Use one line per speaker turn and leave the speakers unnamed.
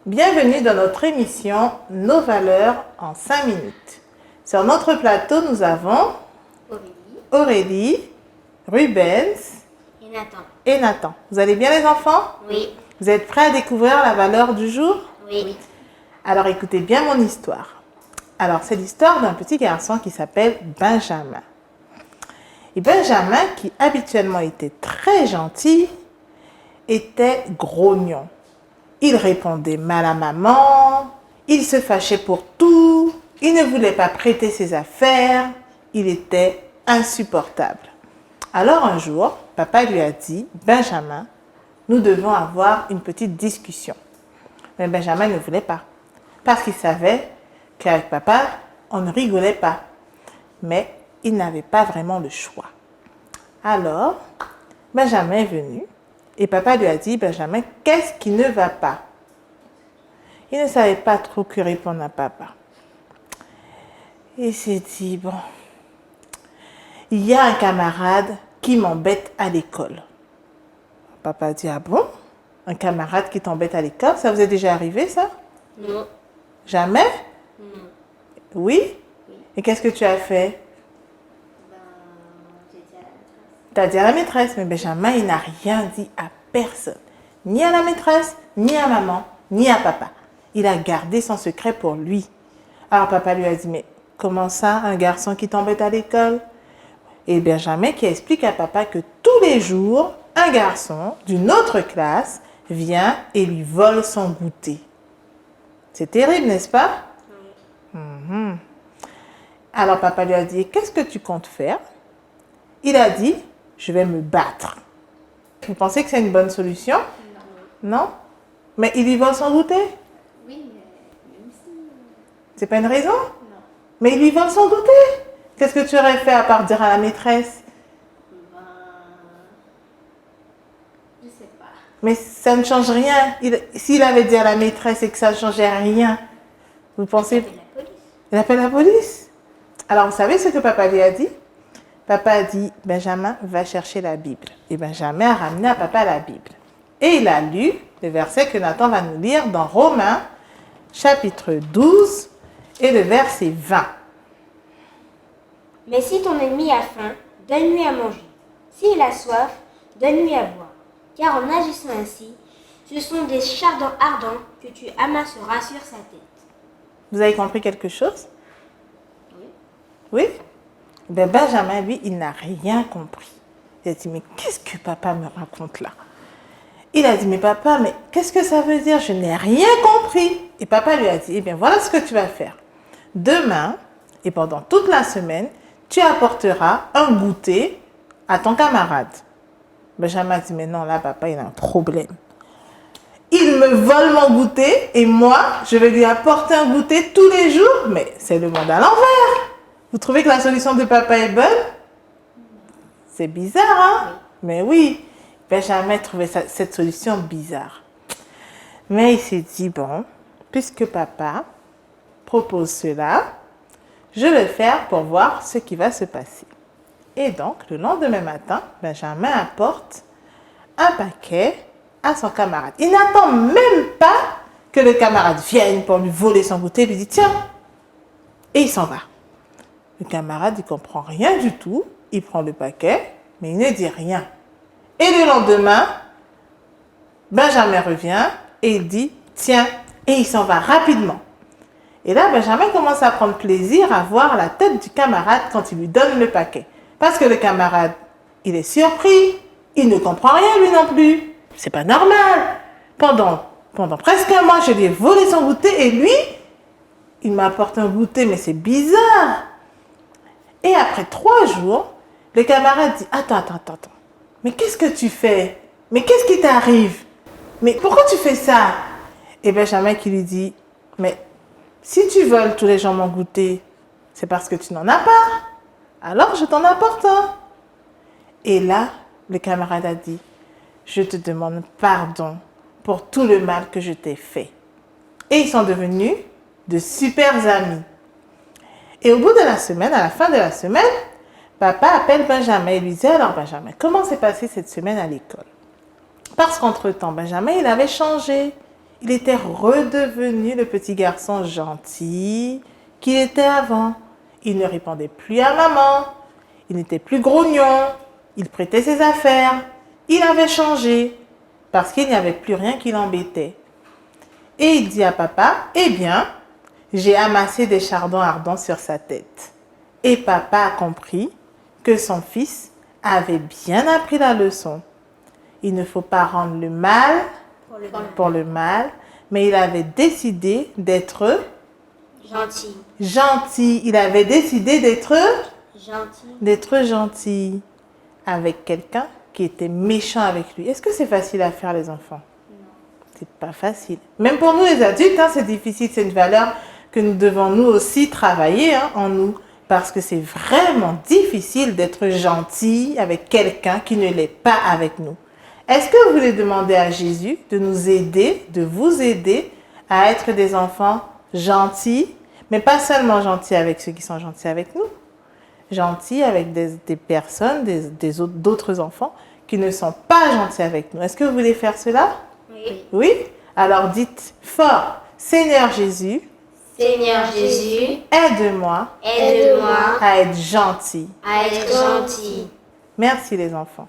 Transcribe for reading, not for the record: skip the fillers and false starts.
Bienvenue dans notre émission Nos valeurs en 5 minutes. Sur notre plateau, nous avons Aurélie, Rubens et Nathan. Vous allez bien les enfants?
Oui.
Vous êtes prêts à découvrir la valeur du jour?
Oui.
Alors écoutez bien mon histoire. Alors c'est l'histoire d'un petit garçon qui s'appelle Benjamin. Et Benjamin, qui habituellement était très gentil, était grognon. Il répondait mal à maman, il se fâchait pour tout, il ne voulait pas prêter ses affaires, il était insupportable. Alors un jour, papa lui a dit, Benjamin, nous devons avoir une petite discussion. Mais Benjamin ne voulait pas, parce qu'il savait qu'avec papa, on ne rigolait pas. Mais il n'avait pas vraiment le choix. Alors, Benjamin est venu. Et papa lui a dit, Benjamin, qu'est-ce qui ne va pas? Il ne savait pas trop que répondre à papa. Il s'est dit, bon, il y a un camarade qui m'embête à l'école. Papa a dit, ah bon? Un camarade qui t'embête à l'école? Ça vous est déjà arrivé, ça?
Non.
Jamais?
Non.
Oui? Et qu'est-ce que tu as fait?
J'ai dit à la maîtresse.
Tu as dit à la maîtresse, mais Benjamin, il n'a rien dit à personne. Ni à la maîtresse, ni à maman, ni à papa. Il a gardé son secret pour lui. Alors papa lui a dit, mais comment ça, un garçon qui t'embête à l'école? Et Benjamin qui explique à papa que tous les jours, un garçon d'une autre classe vient et lui vole son goûter. C'est terrible, n'est-ce pas?
Oui.
Alors papa lui a dit, qu'est-ce que tu comptes faire? Il a dit, je vais me battre. Vous pensez que c'est une bonne solution? Non? Mais il lui vole son goûter?
Oui, mais même si...
C'est pas une raison?
Non.
Mais il lui vole son goûter. Qu'est-ce que tu aurais fait à part dire à la maîtresse?
Ben... Je sais pas.
Mais ça ne change rien. S'il avait dit à la maîtresse et que ça ne changeait rien, vous pensez...
J'appelle la police.
Il appelle la police. Alors, vous savez ce que papa lui a dit? Papa a dit, Benjamin va chercher la Bible. Et Benjamin a ramené à papa la Bible. Et il a lu le verset que Nathan va nous lire dans Romains, chapitre 12, et le verset 20.
Mais si ton ennemi a faim, donne-lui à manger. S'il a soif, donne-lui à boire. Car en agissant ainsi, ce sont des chardons ardents que tu amasseras sur sa tête.
Vous avez compris quelque chose?
Oui.
Oui? Ben Benjamin, lui, il n'a rien compris. Il a dit, mais qu'est-ce que papa me raconte là? Il a dit, mais papa, mais qu'est-ce que ça veut dire? Je n'ai rien compris. Et papa lui a dit, eh bien, voilà ce que tu vas faire. Demain, et pendant toute la semaine, tu apporteras un goûter à ton camarade. Benjamin a dit, mais non, là, papa, il a un problème. Il me vole mon goûter et moi, je vais lui apporter un goûter tous les jours. Mais c'est le monde à l'envers. Vous trouvez que la solution de papa est bonne? C'est bizarre, hein?
Oui.
Mais oui, Benjamin trouvait cette solution bizarre. Mais il s'est dit, bon, puisque papa propose cela, je vais le faire pour voir ce qui va se passer. Et donc, le lendemain matin, Benjamin apporte un paquet à son camarade. Il n'attend même pas que le camarade vienne pour lui voler son goûter. Il lui dit, tiens, et il s'en va. Le camarade, il ne comprend rien du tout. Il prend le paquet, mais il ne dit rien. Et le lendemain, Benjamin revient et il dit, tiens, et il s'en va rapidement. Et là, Benjamin commence à prendre plaisir à voir la tête du camarade quand il lui donne le paquet. Parce que le camarade, il est surpris, il ne comprend rien lui non plus. C'est pas normal. Pendant presque un mois, je lui ai volé son goûter et lui, il m'apporte un goûter, mais c'est bizarre. Et après 3 jours, le camarade dit, attends. Mais qu'est-ce que tu fais? Mais qu'est-ce qui t'arrive? Mais pourquoi tu fais ça? Et Benjamin qui lui dit, mais si tu voles tous les jours mon goûter, c'est parce que tu n'en as pas. Alors je t'en apporte un. Et là, le camarade a dit, je te demande pardon pour tout le mal que je t'ai fait. Et ils sont devenus de super amis. Et au bout de la semaine, à la fin de la semaine, papa appelle Benjamin et lui dit, alors Benjamin, comment s'est passée cette semaine à l'école? Parce qu'entre-temps, Benjamin, il avait changé. Il était redevenu le petit garçon gentil qu'il était avant. Il ne répondait plus à maman. Il n'était plus grognon. Il prêtait ses affaires. Il avait changé parce qu'il n'y avait plus rien qui l'embêtait. Et il dit à papa, eh bien, j'ai amassé des chardons ardents sur sa tête. Et papa a compris que son fils avait bien appris la leçon. Il ne faut pas rendre le mal pour le mal, mais il avait décidé d'être gentil. Il avait décidé d'être gentil avec quelqu'un qui était méchant avec lui. Est-ce que c'est facile à faire, les enfants? C'est pas facile. Même pour nous les adultes, c'est difficile. C'est une valeur que nous devons nous aussi travailler en nous. Parce que c'est vraiment difficile d'être gentil avec quelqu'un qui ne l'est pas avec nous. Est-ce que vous voulez demander à Jésus de nous aider, de vous aider à être des enfants gentils, mais pas seulement gentils avec ceux qui sont gentils avec nous, gentils avec des personnes, d'autres enfants qui ne sont pas gentils avec nous. Est-ce que vous voulez faire cela?
Oui.
Oui? Alors dites fort, Seigneur Jésus, aide-moi à être gentil.
À être gentil.
Merci les enfants.